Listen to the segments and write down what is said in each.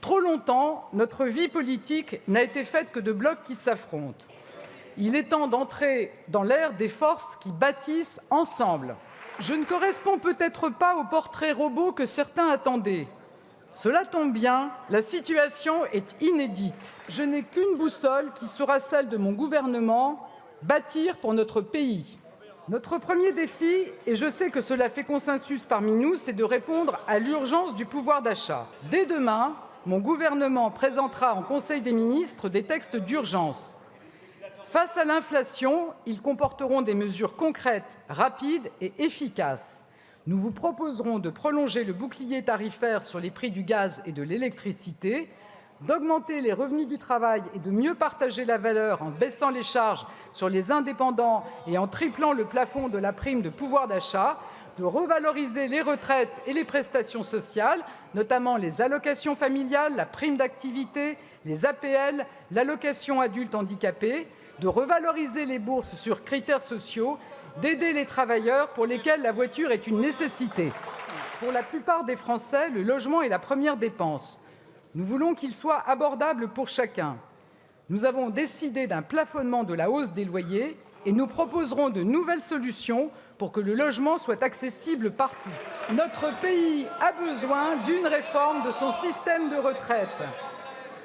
trop longtemps, notre vie politique n'a été faite que de blocs qui s'affrontent. Il est temps d'entrer dans l'ère des forces qui bâtissent ensemble. Je ne corresponds peut-être pas au portrait robot que certains attendaient. Cela tombe bien, la situation est inédite. Je n'ai qu'une boussole qui sera celle de mon gouvernement, bâtir pour notre pays. Notre premier défi, et je sais que cela fait consensus parmi nous, c'est de répondre à l'urgence du pouvoir d'achat. Dès demain, mon gouvernement présentera en Conseil des ministres des textes d'urgence. Face à l'inflation, ils comporteront des mesures concrètes, rapides et efficaces. Nous vous proposerons de prolonger le bouclier tarifaire sur les prix du gaz et de l'électricité, d'augmenter les revenus du travail et de mieux partager la valeur en baissant les charges sur les indépendants et en triplant le plafond de la prime de pouvoir d'achat, de revaloriser les retraites et les prestations sociales, notamment les allocations familiales, la prime d'activité, les APL, l'allocation adulte handicapé, de revaloriser les bourses sur critères sociaux, d'aider les travailleurs pour lesquels la voiture est une nécessité. Pour la plupart des Français, le logement est la première dépense. Nous voulons qu'il soit abordable pour chacun. Nous avons décidé d'un plafonnement de la hausse des loyers et nous proposerons de nouvelles solutions pour que le logement soit accessible partout. Notre pays a besoin d'une réforme de son système de retraite.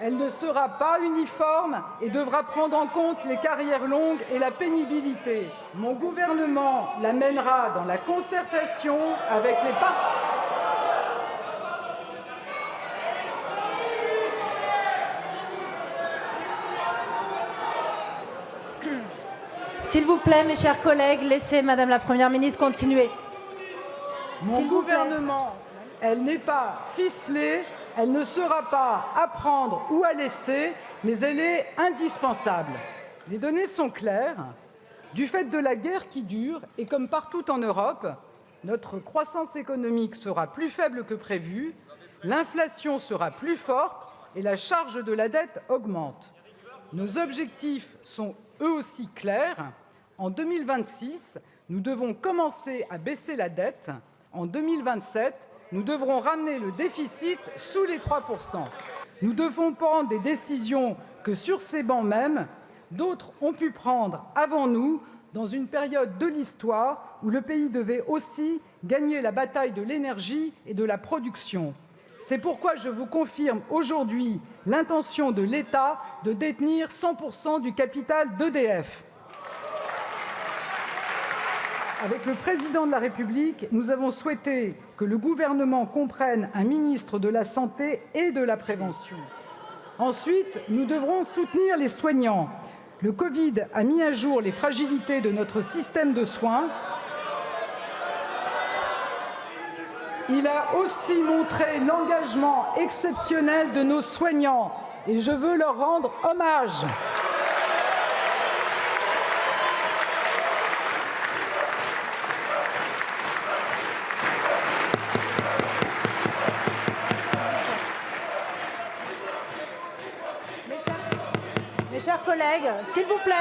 Elle ne sera pas uniforme et devra prendre en compte les carrières longues et la pénibilité. Mon gouvernement la mènera dans la concertation avec les partenaires. S'il vous plaît, mes chers collègues, laissez Madame la Première ministre continuer. Mon gouvernement, elle n'est pas ficelée, elle ne sera pas à prendre ou à laisser, mais elle est indispensable. Les données sont claires. Du fait de la guerre qui dure, et comme partout en Europe, notre croissance économique sera plus faible que prévu, l'inflation sera plus forte et la charge de la dette augmente. Nos objectifs sont eux aussi clairs. En 2026, nous devons commencer à baisser la dette. En 2027, nous devrons ramener le déficit sous les 3 %. Nous devons prendre des décisions que, sur ces bancs même, d'autres ont pu prendre avant nous, dans une période de l'histoire où le pays devait aussi gagner la bataille de l'énergie et de la production. C'est pourquoi je vous confirme aujourd'hui l'intention de l'État de détenir 100 % du capital d'EDF. Avec le Président de la République, nous avons souhaité que le gouvernement comprenne un ministre de la Santé et de la Prévention. Ensuite, nous devrons soutenir les soignants. Le Covid a mis à jour les fragilités de notre système de soins. Il a aussi montré l'engagement exceptionnel de nos soignants et je veux leur rendre hommage. Mes chers collègues, s'il vous plaît.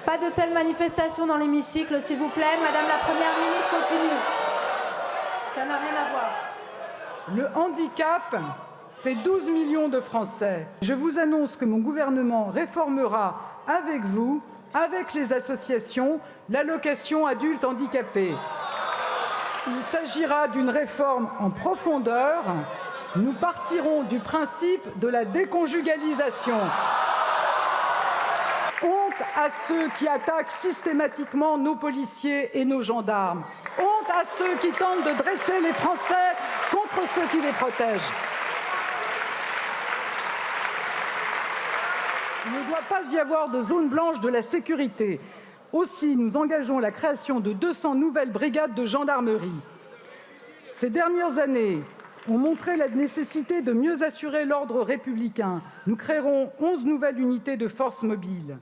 Pas de telles manifestations dans l'hémicycle, s'il vous plaît. Madame la Première ministre, continue. Ça n'a rien à voir. Le handicap, c'est 12 millions de Français. Je vous annonce que mon gouvernement réformera avec vous, avec les associations, l'allocation adulte handicapé. Il s'agira d'une réforme en profondeur. Nous partirons du principe de la déconjugalisation. Honte à ceux qui attaquent systématiquement nos policiers et nos gendarmes. Honte à ceux qui tentent de dresser les Français contre ceux qui les protègent. Il ne doit pas y avoir de zone blanche de la sécurité. Aussi, nous engageons la création de 200 nouvelles brigades de gendarmerie. Ces dernières années ont montré la nécessité de mieux assurer l'ordre républicain. Nous créerons 11 nouvelles unités de forces mobiles.